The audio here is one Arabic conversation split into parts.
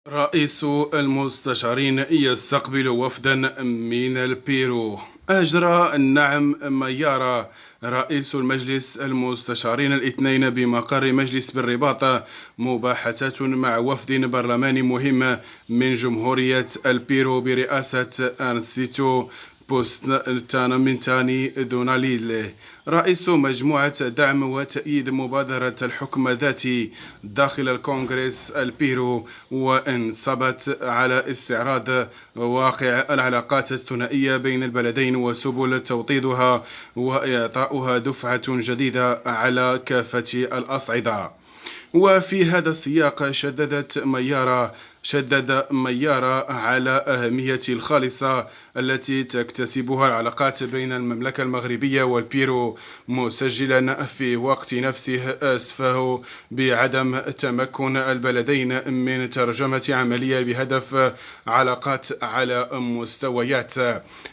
رئيس المستشارين يستقبل وفدا من البيرو. أجرى النعم ميارة رئيس المجلس المستشارين الاثنين بمقر مجلس بالرباط مباحثات مع وفد برلماني مهم من جمهورية البيرو برئاسة أنستيتو بوستانامنتاني دوناليل، رئيس مجموعة دعم وتأييد مبادرة الحكم الذاتي داخل الكونغرس البيرو، وانصبت على استعراض واقع العلاقات الثنائية بين البلدين وسبل توطيدها وإعطاؤها دفعة جديدة على كافة الأصعدة. وفي هذا السياق شدد ميارة على أهمية الخالصة التي تكتسبها العلاقات بين المملكة المغربية والبيرو، مسجلا في وقت نفسه أسفه بعدم تمكن البلدين من ترجمة عملية بهدف علاقات على مستويات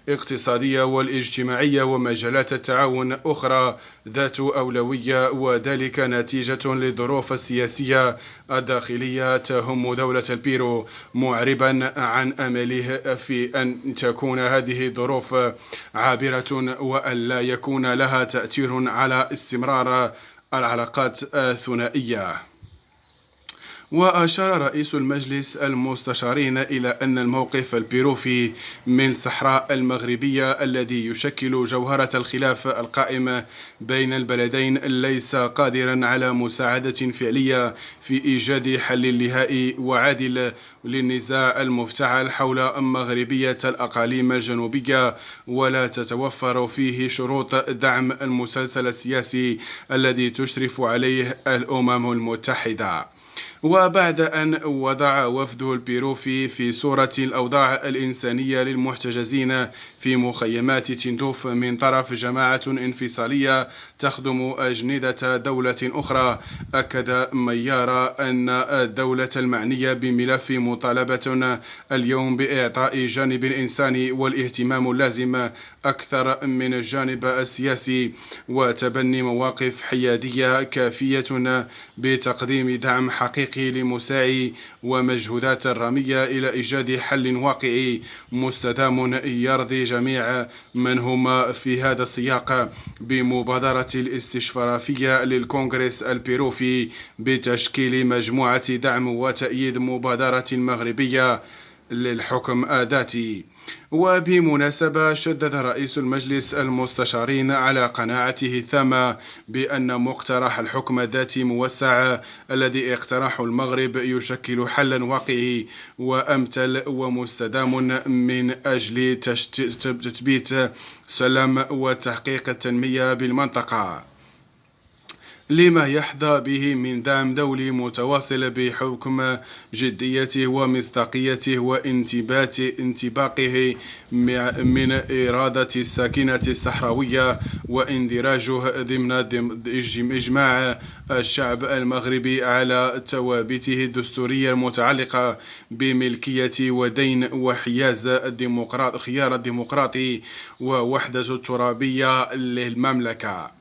اقتصادية والاجتماعية ومجالات التعاون أخرى ذات أولوية، وذلك نتيجة للظروف السياسية الداخلية تهم دولة البيرو، معربا عن أمله في أن تكون هذه الظروف عابرة وأن لا يكون لها تأثير على استمرار العلاقات الثنائية. وأشار رئيس المجلس المستشارين إلى أن الموقف البيروفي من الصحراء المغربية الذي يشكل جوهرة الخلاف القائم بين البلدين ليس قادرا على مساعدة فعلية في إيجاد حل نهائي وعادل للنزاع المفتعل حول مغربية الأقاليم الجنوبية، ولا تتوفر فيه شروط دعم المسلسل السياسي الذي تشرف عليه الأمم المتحدة. وبعد أن وضع وفد البيروفي في صورة الأوضاع الإنسانية للمحتجزين في مخيمات تندوف من طرف جماعة انفصالية تخدم أجندة دولة أخرى، أكد ميارة أن الدولة المعنية بملف مطالبة اليوم بإعطاء جانب الإنساني والاهتمام اللازم أكثر من الجانب السياسي، وتبني مواقف حيادية كافية بتقديم دعم حقيقي لمساعي ومجهودات الرامية إلى إيجاد حل واقعي مستدام يرضي جميع من هم في هذا السياق، بمبادرة الاستشرافية للكونغرس البيروفي بتشكيل مجموعة دعم وتأييد مبادرة مغربية للحكم الذاتي. وبمناسبة شدد رئيس المجلس المستشارين على قناعته التامة بأن مقترح الحكم الذاتي موسع الذي اقترحه المغرب يشكل حلا واقعي وأمثل ومستدام من أجل تثبيت سلام وتحقيق التنمية بالمنطقة، لما يحظى به من دعم دولي متواصل بحكم جديته ومصداقيته وانطباقه من إرادة الساكنة الصحراوية واندراجه ضمن إجماع الشعب المغربي على ثوابته الدستورية المتعلقة بملكية ودين وحياز خيار الديمقراطي ووحدة الترابية للمملكة.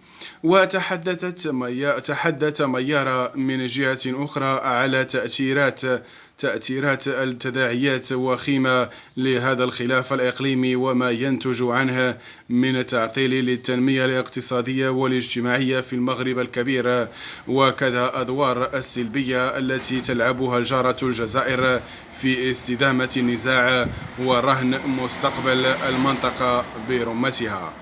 تحدث ميارة من جهة أخرى على تأثيرات التداعيات وخيمة لهذا الخلاف الإقليمي وما ينتج عنه من تعطيل للتنمية الاقتصادية والاجتماعية في المغرب الكبير، وكذا أدوار السلبية التي تلعبها الجارة الجزائر في استدامة النزاع ورهن مستقبل المنطقة برمتها.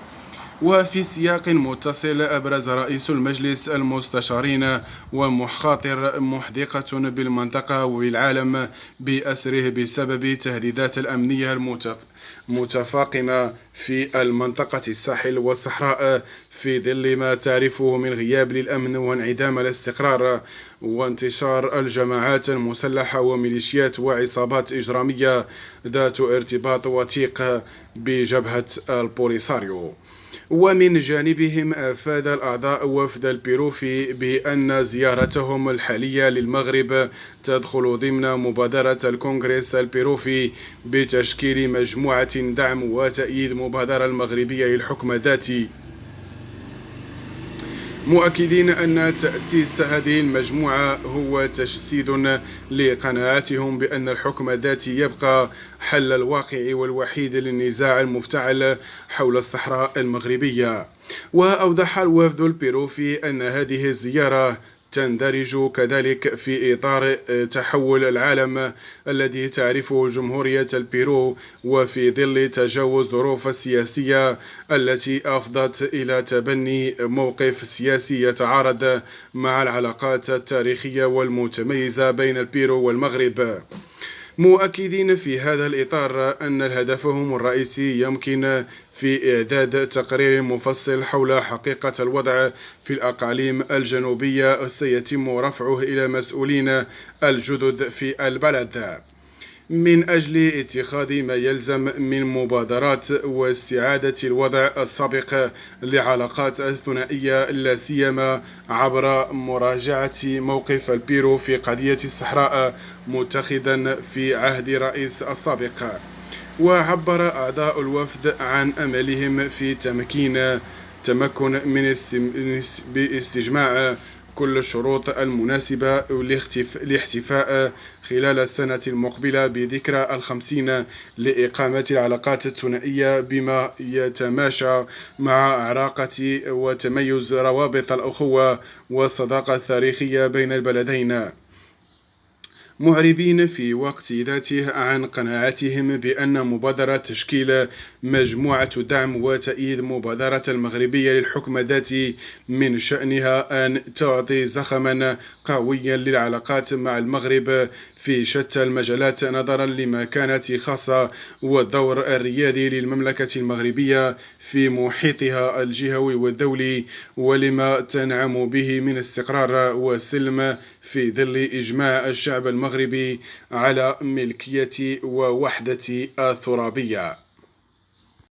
وفي سياق متصل أبرز رئيس المجلس المستشارين ومخاطر محدقة بالمنطقة وبالعالم بأسره بسبب التهديدات الأمنية المتفاقمة في المنطقة الساحل والصحراء في ظل ما تعرفه من غياب للأمن وانعدام الاستقرار وانتشار الجماعات المسلحة وميليشيات وعصابات إجرامية ذات ارتباط وثيق بجبهة البوليساريو. ومن جانبهم أفاد الأعضاء وفد البيروفي بأن زيارتهم الحالية للمغرب تدخل ضمن مبادرة الكونغرس البيروفي بتشكيل مجموعة دعم وتأييد مبادرة المغربية للحكم الذاتي مؤكدين أن تأسيس هذه المجموعة هو تجسيد لقناعاتهم بأن الحكم الذاتي يبقى حل الواقع والوحيد للنزاع المفتعل حول الصحراء المغربية. وأوضح الوفد البيروفي أن هذه الزيارة تندرج كذلك في إطار تحول العالم الذي تعرفه جمهورية البيرو، وفي ظل تجاوز الظروف السياسية التي أفضت إلى تبني موقف سياسي يتعارض مع العلاقات التاريخية والمتميزة بين البيرو والمغرب. مؤكدين في هذا الإطار أن هدفهم الرئيسي يمكن في إعداد تقرير مفصل حول حقيقة الوضع في الأقاليم الجنوبية سيتم رفعه إلى مسؤولين الجدد في البلد من أجل اتخاذ ما يلزم من مبادرات واستعادة الوضع السابق لعلاقات الثنائية، لا سيما عبر مراجعة موقف البيرو في قضية الصحراء متخذا في عهد الرئيس السابق. وعبر أعضاء الوفد عن أملهم في تمكن من باستجماع كل الشروط المناسبة لاحتفاء خلال السنة المقبلة بذكرى 50 لإقامة العلاقات الثنائية، بما يتماشى مع عراقة وتميز روابط الأخوة والصداقة التاريخية بين البلدين، معربين في وقت ذاته عن قناعتهم بأن مبادرة تشكيل مجموعة دعم وتأييد مبادرة المغربية للحكم الذاتي من شأنها أن تعطي زخما قويا للعلاقات مع المغرب في شتى المجالات، نظرا لمكانة خاصة والدور الريادي للمملكة المغربية في محيطها الجهوي والدولي، ولما تنعم به من استقرار وسلم في ظل إجماع الشعب المغربي على ملكية ووحدة الترابية.